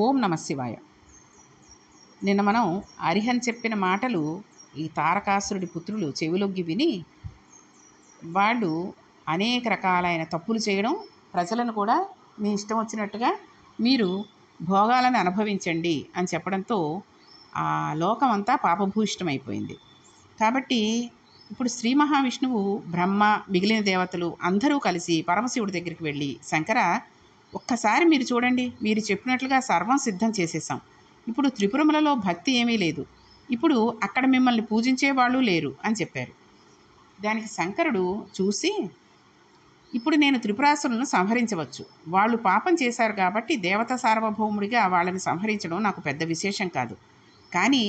ఓం నమ శివాయ. నిన్న మనం అరిహన్ చెప్పిన మాటలు ఈ తారకాసురుడి పుత్రులు చెవిలొగ్గి విని వాళ్ళు అనేక రకాలైన తప్పులు చేయడం, ప్రజలను కూడా మీ ఇష్టం వచ్చినట్టుగా మీరు భోగాలను అనుభవించండి అని చెప్పడంతో ఆ లోకం అంతా పాపభూయిష్టమైపోయింది. కాబట్టి ఇప్పుడు శ్రీ మహావిష్ణువు, బ్రహ్మ, మిగిలిన దేవతలు అందరూ కలిసి పరమశివుడి దగ్గరికి వెళ్ళి, శంకర, ఒక్కసారి మీరు చూడండి, మీరు చెప్పినట్లుగా సర్వం సిద్ధం చేసేసాం. ఇప్పుడు త్రిపురములలో భక్తి ఏమీ లేదు. ఇప్పుడు అక్కడ మిమ్మల్ని పూజించే వాళ్ళు లేరు అని చెప్పారు. దానికి శంకరుడు చూసి, ఇప్పుడు నేను త్రిపురాసురులను సంహరించవచ్చు. వాళ్ళు పాపం చేశారు కాబట్టి దేవత సార్వభౌముడిగా వాళ్ళని సంహరించడం నాకు పెద్ద విశేషం కాదు. కానీ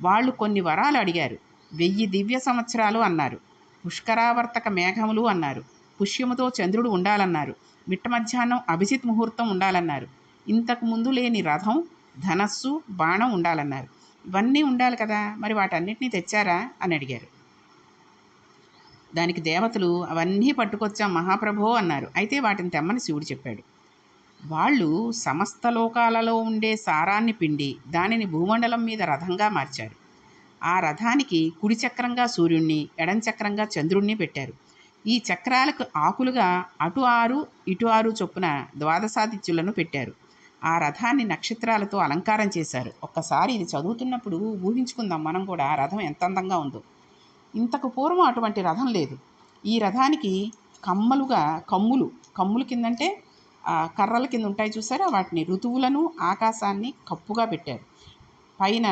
వాళ్ళు కొన్ని వరాలు అడిగారు. 1000 దివ్య సంవత్సరాలు అన్నారు. పుష్కరావర్తక మేఘములు అన్నారు. పుష్యముతో చంద్రుడు ఉండాలన్నారు. మిట్ట మధ్యాహ్నం అభిజిత్ ముహూర్తం ఉండాలన్నారు. ఇంతకు ముందు లేని రథం, ధనస్సు, బాణం ఉండాలన్నారు. ఇవన్నీ ఉండాలి కదా, మరి వాటన్నిటినీ తెచ్చారా అని అడిగారు. దానికి దేవతలు అవన్నీ పట్టుకొచ్చాం మహాప్రభో అన్నారు. అయితే వాటిని తెమ్మని శివుడు చెప్పాడు. వాళ్ళు సమస్త లోకాలలో ఉండే సారాన్ని పిండి దానిని భూమండలం మీద రథంగా మార్చారు. ఆ రథానికి కుడి చక్రంగా సూర్యుణ్ణి, ఎడం చక్రంగా చంద్రుణ్ణి పెట్టారు. ఈ చక్రాలకు ఆకులుగా అటు 6 ఇటు 6 చొప్పున ద్వాదశాదిత్యులను పెట్టారు. ఆ రథాన్ని నక్షత్రాలతో అలంకారం చేశారు. ఒక్కసారి ఇది చదువుతున్నప్పుడు ఊహించుకుందాం మనం కూడా, ఆ రథం ఎంత అందంగా ఉందో. ఇంతకు పూర్వం అటువంటి రథం లేదు. ఈ రథానికి కమ్ములు కిందంటే కర్రల కింద ఉంటాయి చూసారా, వాటిని ఋతువులను, ఆకాశాన్ని కప్పుగా పెట్టారు. పైన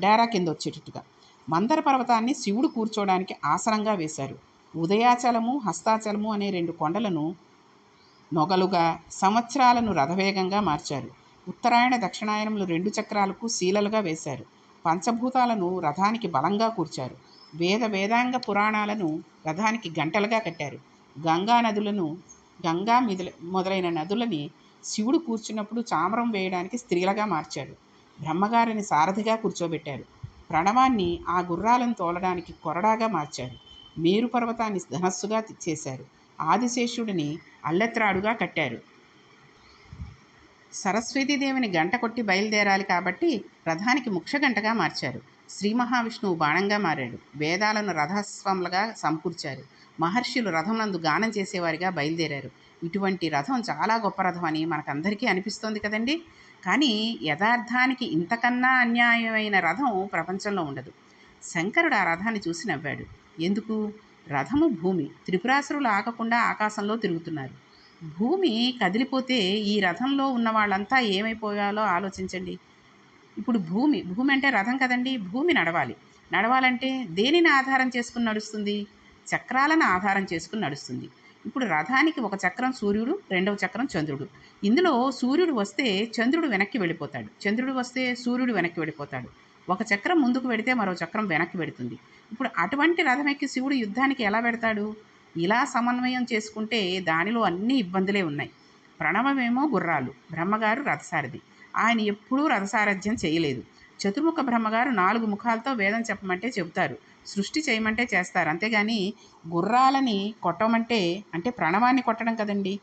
డేరా కింద వచ్చేటట్టుగా మందర పర్వతాన్ని శివుడు కూర్చోవడానికి ఆసనంగా వేశారు. ఉదయాచలము, హస్తాచలము అనే 2 కొండలను నొగలుగా, సంవత్సరాలను రథవేగంగా మార్చారు. ఉత్తరాయణ, దక్షిణాయనములు 2 చక్రాలకు శీలలుగా వేశారు. పంచభూతాలను రథానికి బలంగా కూర్చారు. వేదాంగ పురాణాలను రథానికి గంటలుగా కట్టారు. గంగా మొదలైన నదులని శివుడు కూర్చున్నప్పుడు చామరం వేయడానికి స్త్రీలుగా మార్చాడు. బ్రహ్మగారిని సారథిగా కూర్చోబెట్టారు. ప్రణవాన్ని ఆ గుర్రాలను తోలడానికి కొరడాగా మార్చారు. మేరు పర్వతాన్ని ధనస్సుగా చేశారు. ఆదిశేషుడిని అల్లెత్రాడుగా కట్టారు. సరస్వతీదేవిని గంట కొట్టి బయలుదేరాలి కాబట్టి రథానికి ముఖ్యగంటగా మార్చారు. శ్రీ మహావిష్ణువు బాణంగా మారాడు. వేదాలను రథస్వంలుగా సమకూర్చారు. మహర్షులు రథం నందు గానం చేసేవారిగా బయలుదేరారు. ఇటువంటి రథం చాలా గొప్ప రథం అని మనకందరికీ అనిపిస్తోంది కదండి. కానీ యథార్థానికి ఇంతకన్నా అన్యాయమైన రథం ప్రపంచంలో ఉండదు. శంకరుడు ఆ రథాన్ని చూసి నవ్వాడు. ఎందుకు? రథము భూమి. త్రిపురాసురులు ఆగకుండా ఆకాశంలో తిరుగుతున్నారు. భూమి కదిలిపోతే ఈ రథంలో ఉన్న వాళ్ళంతా ఏమైపోయాలో ఆలోచించండి. ఇప్పుడు భూమి అంటే రథం కదండి. భూమి నడవాలంటే దేనిని ఆధారం చేసుకుని నడుస్తుంది? చక్రాలను ఆధారం చేసుకుని నడుస్తుంది. ఇప్పుడు రథానికి ఒక చక్రం సూర్యుడు, రెండవ చక్రం చంద్రుడు. ఇందులో సూర్యుడు వస్తే చంద్రుడు వెనక్కి వెళ్ళిపోతాడు, చంద్రుడు వస్తే సూర్యుడు వెనక్కి వెళ్ళిపోతాడు. ఒక చక్రం ముందుకు వెడితే మరో చక్రం వెనక్కి పెడుతుంది. ఇప్పుడు అటువంటి రథం ఎక్కి శివుడు యుద్ధానికి ఎలా పెడతాడు? ఇలా సమన్వయం చేసుకుంటే దానిలో అన్ని ఇబ్బందులే ఉన్నాయి. ప్రణవమేమో గుర్రాలు, బ్రహ్మగారు రథసారథి. ఆయన ఎప్పుడూ రథసారథ్యం చేయలేదు. చతుర్ముఖ బ్రహ్మగారు 4 ముఖాలతో వేదం చెప్పమంటే చెబుతారు, సృష్టి చేయమంటే చేస్తారు. అంతేగాని గుర్రాలని కొట్టమంటే అంటే ప్రణవాన్ని కొట్టడం కదండి.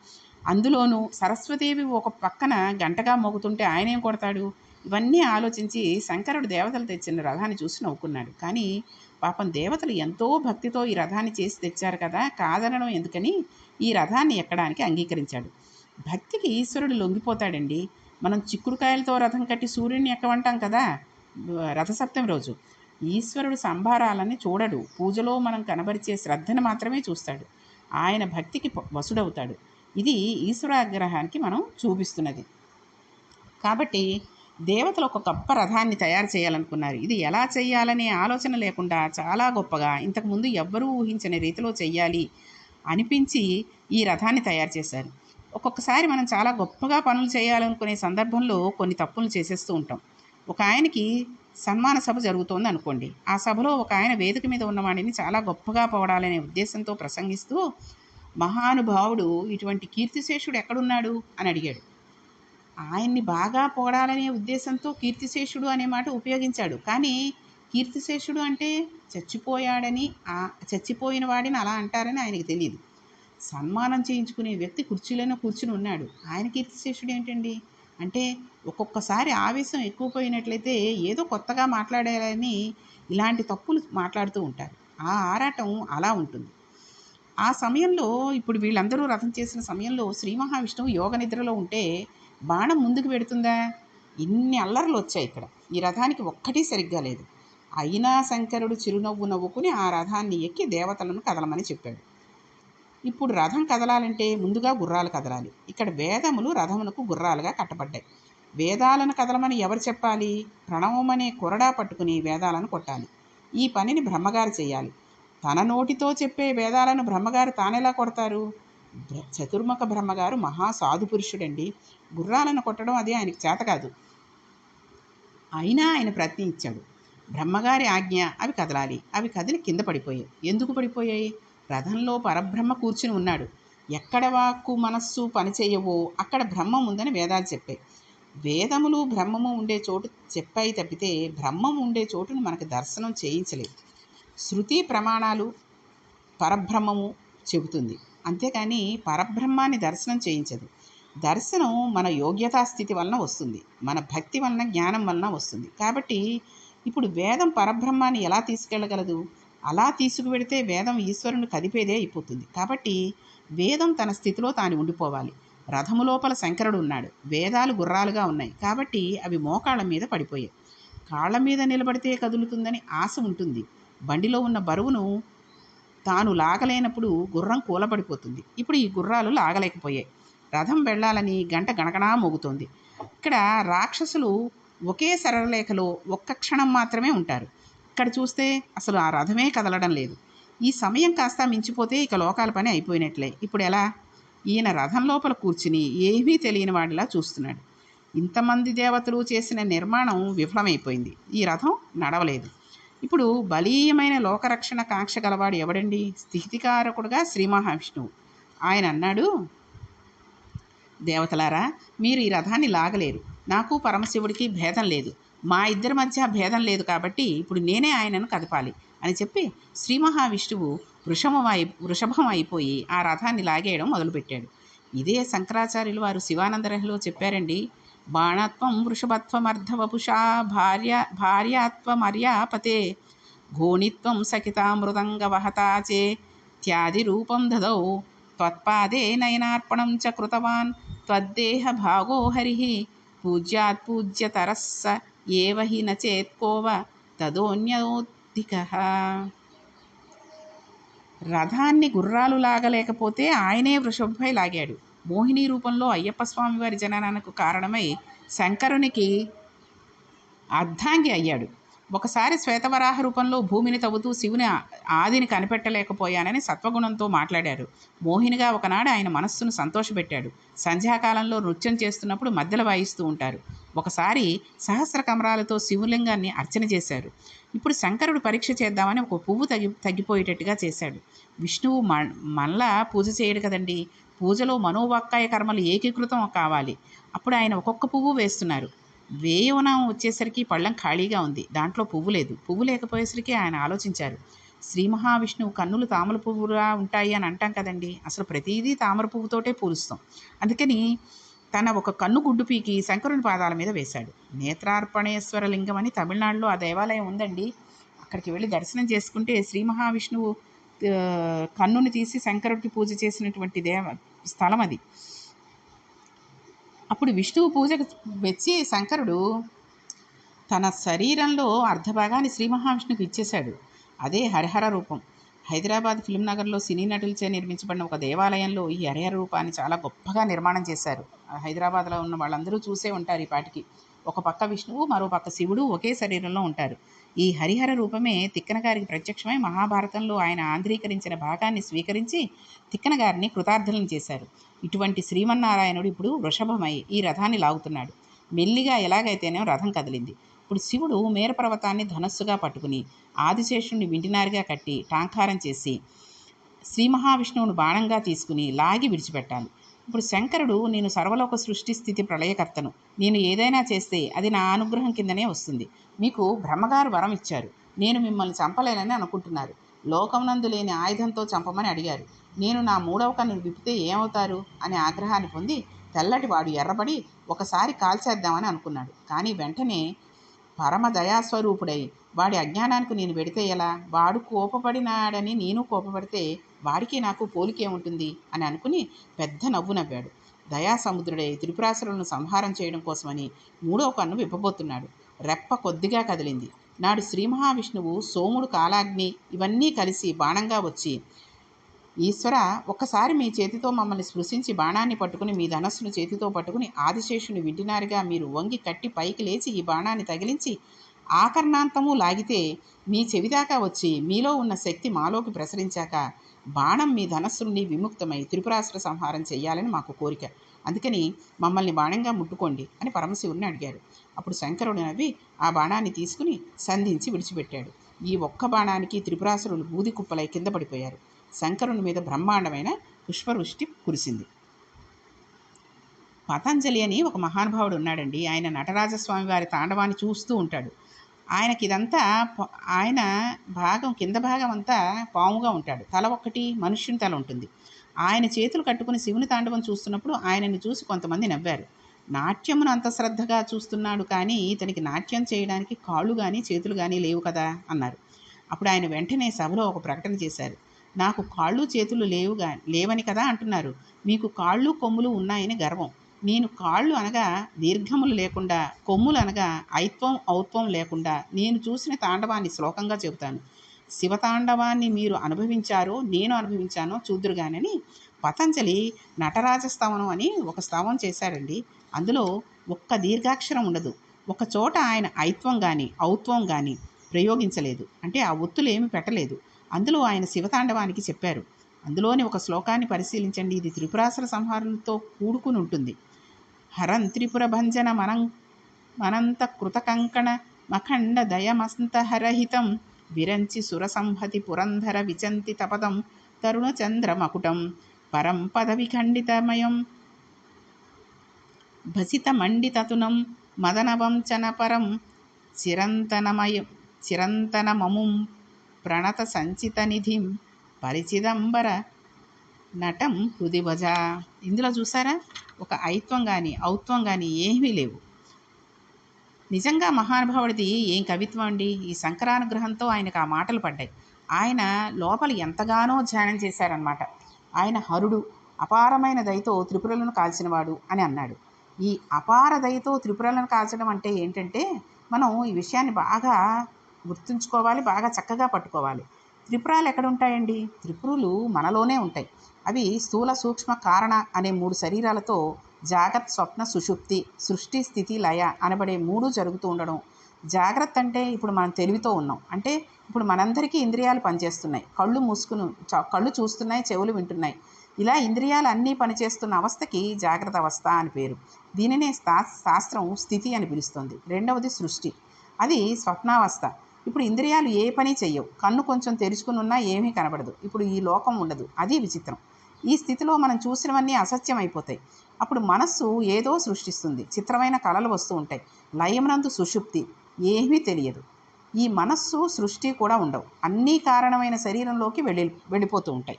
అందులోనూ సరస్వతీదేవి ఒక పక్కన గంటగా మోగుతుంటే ఆయన ఏం కొడతాడు? ఇవన్నీ ఆలోచించి శంకరుడు దేవతలు తెచ్చిన రథాన్ని చూసి నవ్వుకున్నాడు. కానీ పాపం దేవతలు ఎంతో భక్తితో ఈ రథాన్ని చేసి తెచ్చారు కదా, కాదనడం ఎందుకని ఈ రథాన్ని ఎక్కడానికి అంగీకరించాడు. భక్తికి ఈశ్వరుడు లొంగిపోతాడండి. మనం చిక్కుడుకాయలతో రథం కట్టి సూర్యుడిని ఎక్కమంటాం కదా రథసప్తమి రోజు. ఈశ్వరుడు సంభారాలని చూడడు. పూజలో మనం కనబరిచే శ్రద్ధను మాత్రమే చూస్తాడు. ఆయన భక్తికి వసుడవుతాడు. ఇది ఈశ్వరాగ్రహానికి మనం చూపిస్తున్నది. కాబట్టి దేవతలు ఒక గొప్ప రథాన్ని తయారు చేయాలనుకున్నారు. ఇది ఎలా చేయాలనే ఆలోచన లేకుండా చాలా గొప్పగా, ఇంతకుముందు ఎవ్వరూ ఊహించని రీతిలో చెయ్యాలి అనిపించి ఈ రథాన్ని తయారు చేశారు. ఒక్కొక్కసారి మనం చాలా గొప్పగా పనులు చేయాలనుకునే సందర్భంలో కొన్ని తప్పులు చేసేస్తూ ఉంటాం. ఒక ఆయనకి సన్మాన సభ జరుగుతోంది అనుకోండి. ఆ సభలో ఒక ఆయన వేదిక మీద ఉన్నవాడిని చాలా గొప్పగా పొగడాలనే ఉద్దేశంతో ప్రసంగిస్తూ, మహానుభావుడు ఇటువంటి కీర్తిశేషుడు ఎక్కడున్నాడు అని అడిగాడు. ఆయన్ని బాగా పొగడాలనే ఉద్దేశంతో కీర్తిశేషుడు అనే మాట ఉపయోగించాడు. కానీ కీర్తిశేషుడు అంటే చచ్చిపోయిన వాడిని అలా అంటారని ఆయనకు తెలియదు. సన్మానం చేయించుకునే వ్యక్తి కుర్చీలోనే కూర్చుని ఉన్నాడు. ఆయన కీర్తిశేషుడు ఏంటండి? అంటే ఒక్కొక్కసారి ఆవేశం ఎక్కువపోయినట్లయితే ఏదో కొత్తగా మాట్లాడాలని ఇలాంటి తప్పులు మాట్లాడుతూ ఉంటారు. ఆ ఆరాటం అలా ఉంటుంది. ఆ సమయంలో ఇప్పుడు వీళ్ళందరూ రథం చేసిన సమయంలో శ్రీ మహావిష్ణువు యోగ నిద్రలో ఉంటే బాణం ముందుకు పెడుతుందా? ఇన్ని అల్లర్లు వచ్చాయి ఇక్కడ. ఈ రథానికి ఒక్కటి సరిగ్గా లేదు. అయినా శంకరుడు చిరునవ్వు నవ్వుకుని ఆ రథాన్ని ఎక్కి దేవతలను కదలమని చెప్పాడు. ఇప్పుడు రథం కదలాలంటే ముందుగా గుర్రాలు కదలాలి. ఇక్కడ వేదములు రథమునకు గుర్రాలుగా కట్టబడ్డాయి. వేదాలను కదలమని ఎవరు చెప్పాలి? ప్రణవం అనే కొరడా పట్టుకుని వేదాలను కొట్టాలి. ఈ పనిని బ్రహ్మగారు చేయాలి. తన నోటితో చెప్పే వేదాలను బ్రహ్మగారు తానెలా కొడతారు? చతుర్ముఖ బ్రహ్మగారు మహా సాధు పురుషుడండి. గుర్రాలను కొట్టడం అది ఆయనకు చేత కాదు. అయినా ఆయన ప్రయత్నించాడు. బ్రహ్మగారి ఆజ్ఞ, అవి కదలాలి. అవి కదిలి కింద పడిపోయాయి. ఎందుకు పడిపోయాయి? రథంలో పరబ్రహ్మ కూర్చుని ఉన్నాడు. ఎక్కడ వాక్కు మనస్సు పనిచేయవో అక్కడ బ్రహ్మం ఉందని వేదాలు చెప్పాయి. వేదములు బ్రహ్మము ఉండే చోటు చెప్పాయి తప్పితే బ్రహ్మం ఉండే చోటును మనకు దర్శనం చేయించలేదు. శృతి ప్రమాణాలు పరబ్రహ్మము చెబుతుంది, అంతేకాని పరబ్రహ్మాన్ని దర్శనం చేయించదు. దర్శనం మన యోగ్యతా స్థితి వలన వస్తుంది, మన భక్తి వలన, జ్ఞానం వలన వస్తుంది. కాబట్టి ఇప్పుడు వేదం పరబ్రహ్మాన్ని ఎలా తీసుకెళ్ళగలదు? అలా తీసుకువెడితే వేదం ఈశ్వరుని కదిపేదే అయిపోతుంది. కాబట్టి వేదం తన స్థితిలో తాను ఉండిపోవాలి. రథము లోపల శంకరుడు ఉన్నాడు. వేదాలు గుర్రాలుగా ఉన్నాయి కాబట్టి అవి మోకాళ్ళ మీద పడిపోయాయి. కాళ్ళ మీద నిలబడితే కదులుతుందని ఆశ ఉంటుంది. బండిలో ఉన్న బరువును తాను లాగలేనప్పుడు గుర్రం కూలబడిపోతుంది. ఇప్పుడు ఈ గుర్రాలు లాగలేకపోయాయి. రథం వెళ్ళాలని గంట గణగణా మోగుతోంది. ఇక్కడ రాక్షసులు ఒకే సరళరేఖలో ఒక్క క్షణం మాత్రమే ఉంటారు. ఇక్కడ చూస్తే అసలు ఆ రథమే కదలడం లేదు. ఈ సమయం కాస్త మించిపోతే ఇక లోకాల పని అయిపోయినట్లే. ఇప్పుడు ఎలా? ఈయన రథం లోపల కూర్చుని ఏమీ తెలియని వాడిలా చూస్తున్నాడు. ఇంతమంది దేవతలు చేసిన నిర్మాణం విఫలమైపోయింది. ఈ రథం నడవలేదు. ఇప్పుడు బలీయమైన లోకరక్షణ కాంక్ష గలవాడు ఎవడండి? స్థితికారకుడుగా శ్రీ మహావిష్ణువు. ఆయన అన్నాడు, దేవతలారా, మీరు ఈ రథాన్ని లాగలేరు. నాకు పరమశివుడికి భేదం లేదు. మా ఇద్దరి మధ్య భేదం లేదు కాబట్టి ఇప్పుడు నేనే ఆయనను కదపాలి అని చెప్పి శ్రీ మహావిష్ణువు వృషభం అయిపోయి ఆ రథాన్ని లాగేయడం మొదలుపెట్టాడు. ఇదే శంకరాచార్యులు వారు శివానందరహిలో చెప్పారండి. బాణత్వం వృషభత్వమర్ధవపుషా భార్యాత్వమర్యాపతే ఘోణిత్వం సకితామృదంగవహతాచే త్యాది రూపం దదౌ త్వత్పాదే నయనార్పణం చ కృతవాన్ త్వద్దేహ భాగో హరి పూజ్యాత్ పూజ్యతరస్స ఏవ హి నచేత్కోవ తదోన్యోధికః. రథాన్ని గుర్రాలు లాగలేకపోతే ఆయనే వృషభంపై లాగాడు. మోహిని రూపంలో అయ్యప్ప స్వామి వారి జననానికి కారణమై శంకరునికి అర్ధాంగి అయ్యాడు. ఒకసారి శ్వేతవరాహ రూపంలో భూమిని తవ్వుతూ శివుని ఆదిని కనిపెట్టలేకపోయానని సత్వగుణంతో మాట్లాడారు. మోహినిగా ఒకనాడు ఆయన మనస్సును సంతోషపెట్టాడు. సంధ్యాకాలంలో నృత్యం చేస్తున్నప్పుడు మధ్యలో వాయిస్తూ ఉంటారు. ఒకసారి సహస్ర కమరాలతో శివలింగాన్ని అర్చన చేశారు. ఇప్పుడు శంకరుడు పరీక్ష చేద్దామని ఒక పువ్వు తగ్గిపోయేటట్టుగా చేశాడు. విష్ణువు మళ్ళా పూజ చేయడు కదండి. పూజలో మనోవాక్కాయ కర్మలు ఏకీకృతం కావాలి. అప్పుడు ఆయన ఒక్కొక్క పువ్వు వేస్తున్నారు. వేయవనం వచ్చేసరికి పళ్ళెం ఖాళీగా ఉంది. దాంట్లో పువ్వు లేదు. పువ్వు లేకపోయేసరికి ఆయన ఆలోచించారు. శ్రీ మహావిష్ణువు కన్నులు తామర పువ్వులా ఉంటాయి అని అంటాం కదండి. అసలు ప్రతిదీ తామర పువ్వుతోటే పూలుస్తాం. అందుకని తన ఒక కన్ను గుడ్డు పీకి శంకరుని పాదాల మీద వేశాడు. నేత్రార్పణేశ్వర లింగం అని తమిళనాడులో ఆ దేవాలయం ఉందండి. అక్కడికి వెళ్ళి దర్శనం చేసుకుంటే శ్రీ మహావిష్ణువు కన్నుని తీసి శంకరుడికి పూజ చేసినటువంటి స్థలం అది. అప్పుడు విష్ణువు పూజకు మెచ్చి శంకరుడు తన శరీరంలో అర్ధభాగాన్ని శ్రీ మహావిష్ణువుకి ఇచ్చేశాడు. అదే హరిహర రూపం. హైదరాబాద్ ఫిల్మ్ నగర్లో సినీ నటులచే నిర్మించబడిన ఒక దేవాలయంలో ఈ హరిహర రూపాన్ని చాలా గొప్పగా నిర్మాణం చేశారు. హైదరాబాద్లో ఉన్న వాళ్ళందరూ చూసే ఉంటారు ఈ పాటికి. ఒక పక్క విష్ణువు, మరో పక్క శివుడు ఒకే శరీరంలో ఉంటారు. ఈ హరిహర రూపమే తిక్కన గారికి ప్రత్యక్షమై మహాభారతంలో ఆయన ఆంధ్రీకరించిన భాగాన్ని స్వీకరించి తిక్కన గారిని కృతార్థులను చేశారు. ఇటువంటి శ్రీమన్నారాయణుడు ఇప్పుడు వృషభమై ఈ రథాన్ని లాగుతున్నాడు. మెల్లిగా ఎలాగైతేనే రథం కదిలింది. ఇప్పుడు శివుడు మేరపర్వతాన్ని ధనస్సుగా పట్టుకుని ఆదిశేషుణ్ణి వింటినారిగా కట్టి టాంకారం చేసి శ్రీ మహావిష్ణువును బాణంగా తీసుకుని లాగి విడిచిపెట్టాలి. ఇప్పుడు శంకరుడు, నేను సర్వలోక సృష్టి స్థితి ప్రళయకర్తను, నేను ఏదైనా చేస్తే అది నా అనుగ్రహం కిందనే వస్తుంది. మీకు బ్రహ్మగారు వరం ఇచ్చారు. నేను మిమ్మల్ని చంపలేనని అనుకుంటున్నారు. లోకమునందు లేని ఆయుధంతో చంపమని అడిగారు. నేను నా మూడవ కన్ను విప్పితే ఏమవుతారు అనే ఆగ్రహాన్ని పొంది తెల్లటి వాడు ఎర్రబడి ఒకసారి కాల్చేద్దామని అనుకున్నాడు. కానీ వెంటనే పరమ దయాస్వరూపుడై వాడి అజ్ఞానానికి నేను పెడితే ఎలా, వాడు కోపపడినాడని నేను కోపపడితే వాడికి నాకు పోలికే ఉంటుంది అని అనుకుని పెద్ద నవ్వు నవ్వాడు. దయాసముద్రుడై త్రిపురాసురులను సంహారం చేయడం కోసమని మూడో కన్ను విప్పబోతున్నాడు. రెప్ప కొద్దిగా కదిలింది. నాడు శ్రీ మహావిష్ణువు, సోముడు, కాలాగ్ని ఇవన్నీ కలిసి బాణంగా వచ్చి, ఈశ్వర, ఒక్కసారి మీ చేతితో మమ్మల్ని స్పృశించి బాణాన్ని పట్టుకుని మీ ధనస్సును చేతితో పట్టుకుని ఆదిశేషుని వింటినారుగా మీరు వంగి కట్టి పైకి లేచి ఈ బాణాన్ని తగిలించి ఆకర్ణాంతము లాగితే మీ చెవిదాకా వచ్చి మీలో ఉన్న శక్తి మాలోకి ప్రసరించాక బాణం మీ ధనస్సు నుండి విముక్తమై త్రిపురాసుర సంహారం చెయ్యాలని మాకు కోరిక. అందుకని మమ్మల్ని బాణంగా ముట్టుకోండి అని పరమశివుడిని అడిగారు. అప్పుడు శంకరుడు నవ్వి ఆ బాణాన్ని తీసుకుని సంధించి విడిచిపెట్టాడు. ఈ ఒక్క బాణానికి త్రిపురాసురులు బూది కుప్పలై కింద పడిపోయారు. శంకరుని మీద బ్రహ్మాండమైన పుష్పవృష్టి కురిసింది. పతంజలి అని ఒక మహానుభావుడు ఉన్నాడండి. ఆయన నటరాజస్వామి వారి తాండవాన్ని చూస్తూ ఉంటాడు. ఆయన భాగం కింద భాగం అంతా పాముగా ఉంటాడు. తల ఒక్కటి మనుష్యుని తల ఉంటుంది. ఆయన చేతులు కట్టుకుని శివుని తాండవం చూస్తున్నప్పుడు ఆయనని చూసి కొంతమంది నవ్వారు. నాట్యమును అంత శ్రద్ధగా చూస్తున్నాడు, కానీ ఇతనికి నాట్యం చేయడానికి కాళ్ళు కానీ చేతులు కానీ లేవు కదా అన్నారు. అప్పుడు ఆయన వెంటనే సభలో ఒక ప్రకటన చేశారు. నాకు కాళ్ళు చేతులు లేవని కదా అంటున్నారు. మీకు కాళ్ళు కొమ్ములు ఉన్నాయని గర్వం. నేను కాళ్ళు అనగా దీర్ఘములు లేకుండా, కొమ్ములు అనగా ఐత్వం ఔత్వం లేకుండా నేను చూసిన తాండవాన్ని శ్లోకంగా చెబుతాను. శివతాండవాన్ని మీరు అనుభవించారో నేను అనుభవించానో చూద్దురుగానని పతంజలి నటరాజస్తవనం అని ఒక స్తవం చేశాడండి. అందులో ఒక్క దీర్ఘాక్షరం ఉండదు. ఒక చోట ఆయన ఐత్వం కానీ ఔత్వం కానీ ప్రయోగించలేదు. అంటే ఆ ఒత్తులు ఏమి పెట్టలేదు. అందులో ఆయన శివతాండవానికి చెప్పారు. అందులోని ఒక శ్లోకాన్ని పరిశీలించండి. ఇది త్రిపురాసుర సంహారంతో కూడుకుని ఉంటుంది. హరం త్రిపుర భంజన మనంత కృతకంకణ మఖండ దయమంతహరహితం విరంచి సురసంహతి పురంధర విచంతి తపదం తరుణ చంద్ర మకుటం పరం పదవి ఖండితమయం భసిత మండితతునం మదనవంచన పరం చిరంతనమముం ప్రణత సంచిత నిధిం పరిచిదంబర నటం హృదిభజ. ఇందులో చూసారా, ఒక ఐత్వం కానీ ఔత్వం కానీ ఏమీ లేవు. నిజంగా మహానుభావుడిది ఏం కవిత్వం అండి. ఈ శంకరానుగ్రహంతో ఆయనకు ఆ మాటలు పడ్డాయి. ఆయన లోపల ఎంతగానో ధ్యానం చేశారనమాట. ఆయన హరుడు, అపారమైన దయతో త్రిపురలను కాల్చినవాడు అని అన్నాడు. ఈ అపార దయతో త్రిపురలను కాల్చడం అంటే ఏంటంటే, మనం ఈ విషయాన్ని బాగా గుర్తుంచుకోవాలి, బాగా చక్కగా పట్టుకోవాలి. త్రిపురాలు ఎక్కడ ఉంటాయండి? త్రిపురులు మనలోనే ఉంటాయి. అవి స్థూల సూక్ష్మ కారణ అనే 3 శరీరాలతో జాగ్రత్త, స్వప్న, సుషుప్తి, సృష్టి, స్థితి, లయ అనబడే 3 జరుగుతూ ఉండడం. జాగ్రత్త అంటే ఇప్పుడు మనం తెలివితో ఉన్నాం. అంటే ఇప్పుడు మనందరికీ ఇంద్రియాలు పనిచేస్తున్నాయి. కళ్ళు చూస్తున్నాయి, చెవులు వింటున్నాయి. ఇలా ఇంద్రియాలు అన్నీ పనిచేస్తున్న అవస్థకి జాగ్రత్త అవస్థ అని పేరు. దీనినే శాస్త్రం స్థితి అని పిలుస్తుంది. రెండవది సృష్టి, అది స్వప్నావస్థ. ఇప్పుడు ఇంద్రియాలు ఏ పని చెయ్యవు. కన్ను కొంచెం తెరుచుకుని ఉన్నా ఏమీ కనబడదు. ఇప్పుడు ఈ లోకం ఉండదు. అది విచిత్రం. ఈ స్థితిలో మనం చూసినవన్నీ అసత్యం అయిపోతాయి. అప్పుడు మనస్సు ఏదో సృష్టిస్తుంది. చిత్రమైన కళలు వస్తూ ఉంటాయి. లయమునందు సుషుప్తి, ఏమీ తెలియదు. ఈ మనస్సు సృష్టి కూడా ఉండవు. అన్నీ కారణమైన శరీరంలోకి వెళ్ళిపోతూ ఉంటాయి.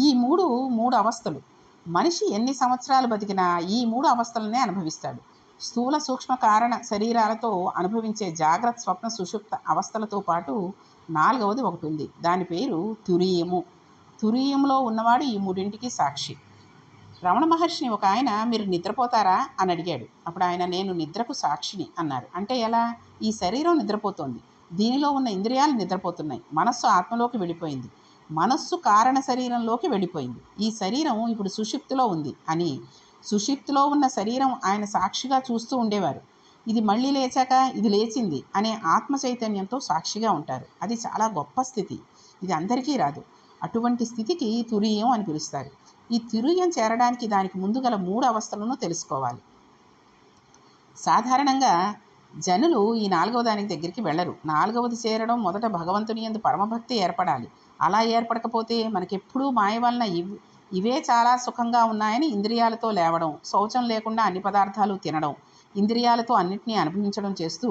ఈ మూడు అవస్థలు. మనిషి ఎన్ని సంవత్సరాలు బతికినా ఈ 3 అవస్థలనే అనుభవిస్తాడు. స్థూల సూక్ష్మ కారణ శరీరాలతో అనుభవించే జాగ్రత్త, స్వప్న, సుషుప్త అవస్థలతో పాటు 4వది ఒకటి ఉంది. దాని పేరు తురీయము. తురీయంలో ఉన్నవాడు ఈ 3ంటికి సాక్షి. రమణ మహర్షిని ఒక ఆయన, మీరు నిద్రపోతారా అని అడిగాడు. అప్పుడు ఆయన, నేను నిద్రకు సాక్షిని అన్నారు. అంటే ఎలా? ఈ శరీరం నిద్రపోతోంది, దీనిలో ఉన్న ఇంద్రియాలు నిద్రపోతున్నాయి, మనస్సు ఆత్మలోకి వెళ్ళిపోయింది, మనస్సు కారణ శరీరంలోకి వెళ్ళిపోయింది, ఈ శరీరం ఇప్పుడు సుషుప్తిలో ఉంది అని సుషుప్తిలో ఉన్న శరీరం ఆయన సాక్షిగా చూస్తూ ఉండేవారు. ఇది మళ్ళీ లేచాక ఇది లేచింది అనే ఆత్మ చైతన్యంతో సాక్షిగా ఉంటారు. అది చాలా గొప్ప స్థితి. ఇది అందరికీ రాదు. అటువంటి స్థితికి తురీయం అని పిలుస్తారు. ఈ తురీయం చేరడానికి దానికి ముందు గల 3 అవస్థలను తెలుసుకోవాలి. సాధారణంగా జనులు ఈ 4వ దానికి దగ్గరికి వెళ్ళరు. 4వది చేరడం మొదట భగవంతుని యందు పరమభక్తి ఏర్పడాలి. అలా ఏర్పడకపోతే మనకెప్పుడూ మాయ వలన ఇవే చాలా సుఖంగా ఉన్నాయని ఇంద్రియాలతో లేవడం, శౌచం లేకుండా అన్ని పదార్థాలు తినడం, ఇంద్రియాలతో అన్నిటినీ అనుభవించడం చేస్తూ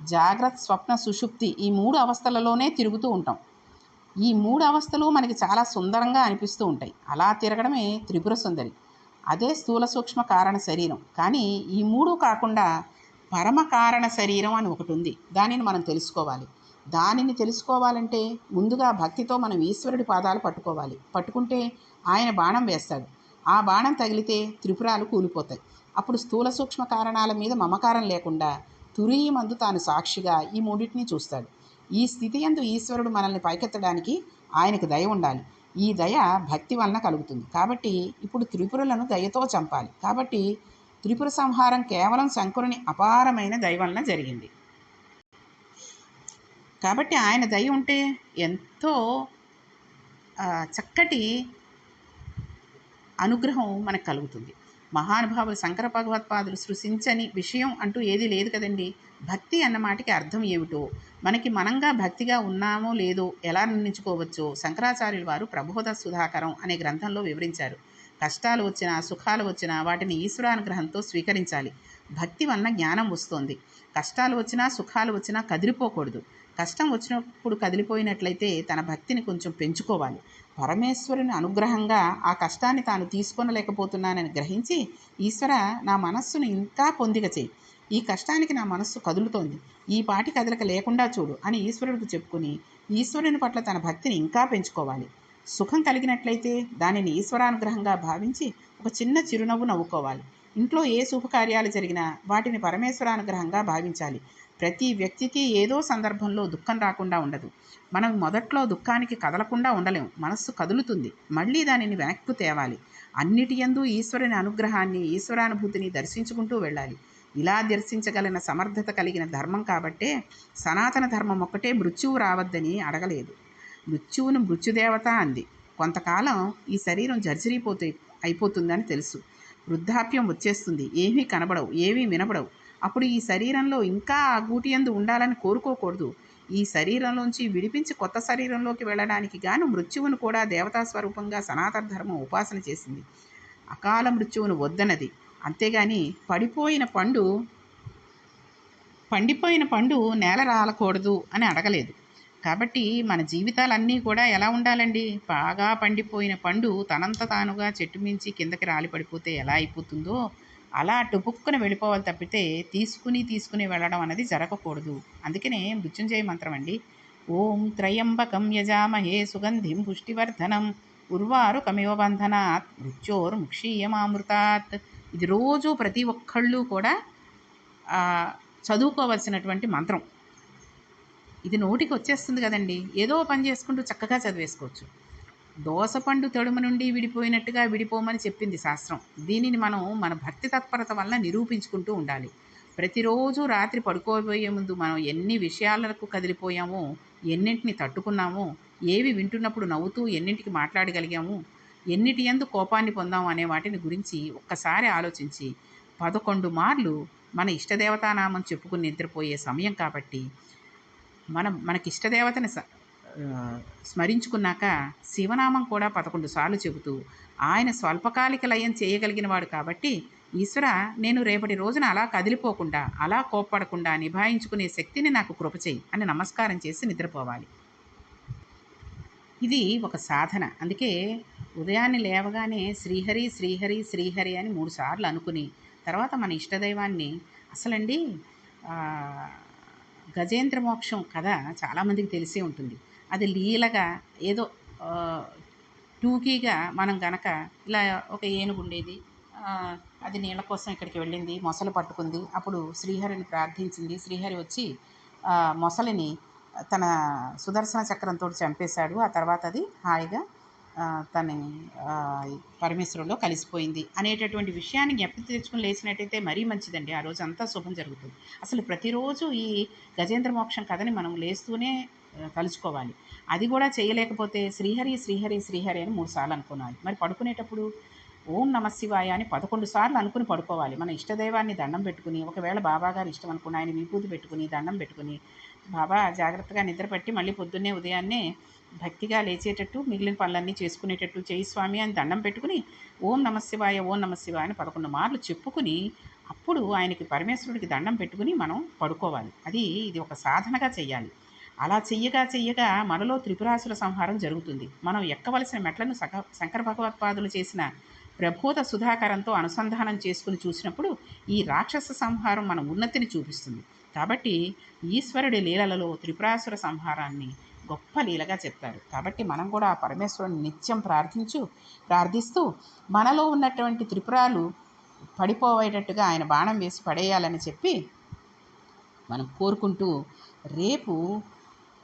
జాగ్రత్త, స్వప్న, సుషుప్తి ఈ 3 అవస్థలలోనే తిరుగుతూ ఉంటాం. ఈ 3 అవస్థలు మనకి చాలా సుందరంగా అనిపిస్తూ ఉంటాయి. అలా తిరగడమే త్రిపుర సుందరి. అదే స్థూల సూక్ష్మ కారణ శరీరం. కానీ ఈ మూడు కాకుండా పరమ కారణ శరీరం అని ఒకటి ఉంది. దానిని మనం తెలుసుకోవాలి. దానిని తెలుసుకోవాలంటే ముందుగా భక్తితో మనం ఈశ్వరుడి పాదాలు పట్టుకోవాలి. పట్టుకుంటే ఆయన బాణం వేస్తాడు. ఆ బాణం తగిలితే త్రిపురాలు కూలిపోతాయి. అప్పుడు స్థూల సూక్ష్మ కారణాల మీద మమకారం లేకుండా తురీయమందు తాను సాక్షిగా ఈ మూడింటిని చూస్తాడు. ఈ స్థితి యందు ఈశ్వరుడు మనల్ని పైకెత్తడానికి ఆయనకు దయ ఉండాలి. ఈ దయ భక్తి వలన కలుగుతుంది. కాబట్టి ఇప్పుడు త్రిపురలను దయతో చంపాలి. కాబట్టి త్రిపుర సంహారం కేవలం శంకరుని అపారమైన దయ వలన జరిగింది. కాబట్టి ఆయన దయ ఉంటే ఎంతో చక్కటి అనుగ్రహం మనకు కలుగుతుంది. మహానుభావులు శంకర భగవత్పాదులు సృష్టించని విషయం అంటూ ఏదీ లేదు కదండి. భక్తి అన్న మాటకి అర్థం ఏమిటో, మనకి మనంగా భక్తిగా ఉన్నామో లేదో ఎలా నిర్ణయించుకోవచ్చో శంకరాచార్యుల వారు ప్రబోధ సుధాకరం అనే గ్రంథంలో వివరించారు. కష్టాలు వచ్చినా సుఖాలు వచ్చినా వాటిని ఈశ్వరానుగ్రహంతో స్వీకరించాలి. భక్తి వలన జ్ఞానం వస్తుంది. కష్టాలు వచ్చినా సుఖాలు వచ్చినా కదిలిపోకూడదు. కష్టం వచ్చినప్పుడు కదిలిపోయినట్లయితే తన భక్తిని కొంచెం పెంచుకోవాలి. పరమేశ్వరుని అనుగ్రహంగా ఆ కష్టాన్ని తాను తీసుకొనలేకపోతున్నానని గ్రహించి, ఈశ్వర నా మనస్సును ఇంకా పొందిక చేయి, ఈ కష్టానికి నా మనస్సు కదులుతోంది, ఈ పాటి కదలిక లేకుండా చూడు అని ఈశ్వరుడికి చెప్పుకుని ఈశ్వరుని పట్ల తన భక్తిని ఇంకా పెంచుకోవాలి. సుఖం కలిగినట్లయితే దానిని ఈశ్వరానుగ్రహంగా భావించి ఒక చిన్న చిరునవ్వు నవ్వుకోవాలి. ఇంట్లో ఏ శుభకార్యాలు జరిగినా వాటిని పరమేశ్వరానుగ్రహంగా భావించాలి. ప్రతి వ్యక్తికి ఏదో సందర్భంలో దుఃఖం రాకుండా ఉండదు. మనం మొదట్లో దుఃఖానికి కదలకుండా ఉండలేం. మనస్సు కదులుతుంది. మళ్ళీ దానిని వెనక్కు తేవాలి. అన్నిటి యందు ఈశ్వరుని అనుగ్రహాన్ని, ఈశ్వరానుభూతిని దర్శించుకుంటూ వెళ్ళాలి. ఇలా దర్శించగలిగిన సమర్థత కలిగిన ధర్మం కాబట్టే సనాతన ధర్మం ఒక్కటే మృత్యువు రావద్దని అడగలేదు. మృత్యువును మృత్యుదేవత అంది. కొంతకాలం ఈ శరీరం అయిపోతుందని తెలుసు. వృద్ధాప్యం వచ్చేస్తుంది. ఏమీ కనబడవు, ఏమీ వినబడవు. అప్పుడు ఈ శరీరంలో ఇంకా ఆ గూటియందు ఉండాలని కోరుకోకూడదు. ఈ శరీరంలోంచి విడిపించి కొత్త శరీరంలోకి వెళ్ళడానికి గాను మృత్యువును కూడా దేవతా స్వరూపంగా సనాతన ధర్మం ఉపాసన చేసింది. అకాల మృత్యువును వద్దనది. అంతేగాని పండిపోయిన పండు నేల రాలకూడదు అని అడగలేదు. కాబట్టి మన జీవితాలన్నీ కూడా ఎలా ఉండాలండి? బాగా పండిపోయిన పండు తనంత తానుగా చెట్టు మించి కిందకి రాలి పడిపోతే ఎలా అయిపోతుందో అలా టుపుక్కున వెళ్ళిపోవాలి తప్పితే తీసుకుని వెళ్ళడం అనేది జరగకూడదు. అందుకనే మృత్యుంజయ మంత్రం అండి. ఓం త్రయంబకం యజామహే సుగంధిం పుష్టివర్ధనం ఉర్వారుకమివ బంధనాత్ మృత్యోర్ముక్షీయమామృతాత్. ఇది రోజు ప్రతి ఒక్కళ్ళు కూడా చదువుకోవలసినటువంటి మంత్రం. ఇది నోటికి వచ్చేస్తుంది కదండి. ఏదో పని చేసుకుంటూ చక్కగా చదివేసుకోవచ్చు. దోసపండు తొడుమ నుండి విడిపోయినట్టుగా విడిపోమని చెప్పింది శాస్త్రం. దీనిని మనం మన భక్తి తత్పరత వల్ల నిరూపించుకుంటూ ఉండాలి. ప్రతిరోజు రాత్రి పడుకోబోయే ముందు మనం ఎన్ని విషయాలకు కదిలిపోయామో, ఎన్నింటిని తట్టుకున్నామో, ఏవి వింటున్నప్పుడు నవ్వుతూ ఎన్నింటికి మాట్లాడగలిగాము, ఎన్నిటి యందు కోపాన్ని పొందాము అనే వాటిని గురించి ఒక్కసారి ఆలోచించి 11 మార్లు మన ఇష్టదేవతానామం చెప్పుకుని నిద్రపోయే సమయం కాబట్టి మనకి ఇష్టదేవతని స్మరించుకున్నాక శివనామం కూడా 11 సార్లు చెబుతూ ఆయన స్వల్పకాలిక లయం చేయగలిగిన వాడు కాబట్టి ఈశ్వర నేను రేపటి రోజున అలా కదిలిపోకుండా, అలా కోప్పడకుండా నిభాయించుకునే శక్తిని నాకు కృపచేయి అని నమస్కారం చేసి నిద్రపోవాలి. ఇది ఒక సాధన. అందుకే ఉదయాన్నే లేవగానే శ్రీహరి శ్రీహరి శ్రీహరి అని 3 సార్లు అనుకుని తర్వాత మన ఇష్టదైవాన్ని అసలండి గజేంద్ర మోక్షం కథ చాలామందికి తెలిసే ఉంటుంది. అది లీలగా ఏదో టూకీగా మనం గనక ఇలా ఒక ఏనుగు ఉండేది, అది నీళ్ళ కోసం ఇక్కడికి వెళ్ళింది, మొసలు పట్టుకుంది, అప్పుడు శ్రీహరిని ప్రార్థించింది, శ్రీహరి వచ్చి మొసలిని తన సుదర్శన చక్రంతో చంపేశాడు. ఆ తర్వాత అది హాయిగా తన పరమేశ్వరుల్లో కలిసిపోయింది అనేటటువంటి విషయాన్ని జ్ఞప్తి తెచ్చుకుని లేచినట్టయితే మరీ మంచిదండి. ఆ రోజు అంతా శుభం జరుగుతుంది. అసలు ప్రతిరోజు ఈ గజేంద్ర మోక్షం కథని మనం లేస్తూనే తలుచుకోవాలి. అది కూడా చేయలేకపోతే శ్రీహరి శ్రీహరి శ్రీహరి అని 3 సార్లు అనుకోవాలి. మరి పడుకునేటప్పుడు ఓం నమశివాయ అని 11 సార్లు అనుకుని పడుకోవాలి. మన ఇష్టదైవాన్ని దండం పెట్టుకుని, ఒకవేళ బాబాగారు ఇష్టం అనుకుని ఆయన విభూతి పెట్టుకుని దండం పెట్టుకుని, బాబా జాగ్రత్తగా నిద్రపట్టి మళ్ళీ పొద్దున్నే ఉదయాన్నే భక్తిగా లేచేటట్టు మిగిలిన పనులన్నీ చేసుకునేటట్టు చేయి స్వామి అని దండం పెట్టుకుని ఓం నమశివాయ ఓం నమశివాయ అని 11 మార్లు చెప్పుకుని అప్పుడు ఆయనకి పరమేశ్వరుడికి దండం పెట్టుకుని మనం పడుకోవాలి. ఇది ఒక సాధనగా చెయ్యాలి. అలా చెయ్యగా మనలో త్రిపురాసుర సంహారం జరుగుతుంది. మనం ఎక్కవలసిన మెట్లను శంకర భగవత్పాదులు చేసిన ప్రబోధ సుధాకరంతో అనుసంధానం చేసుకుని చూసినప్పుడు ఈ రాక్షస సంహారం మన ఉన్నతిని చూపిస్తుంది. కాబట్టి ఈశ్వరుడి లీలలలో త్రిపురాసుర సంహారాన్ని గొప్ప లీలగా చెప్తారు. కాబట్టి మనం కూడా ఆ పరమేశ్వరుని నిత్యం ప్రార్థిస్తూ మనలో ఉన్నటువంటి త్రిపురాలు పడిపోయేటట్టుగా ఆయన బాణం వేసి పడేయాలని చెప్పి మనం కోరుకుంటూ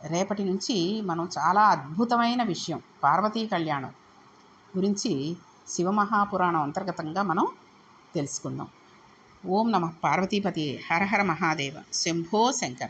రేపటి నుంచి మనం చాలా అద్భుతమైన విషయం పార్వతీ కళ్యాణం గురించి శివమహాపురాణం అంతర్గతంగా మనం తెలుసుకుందాం. ఓం నమః పార్వతీపతి. హర హర మహాదేవ. శంభో శంకర.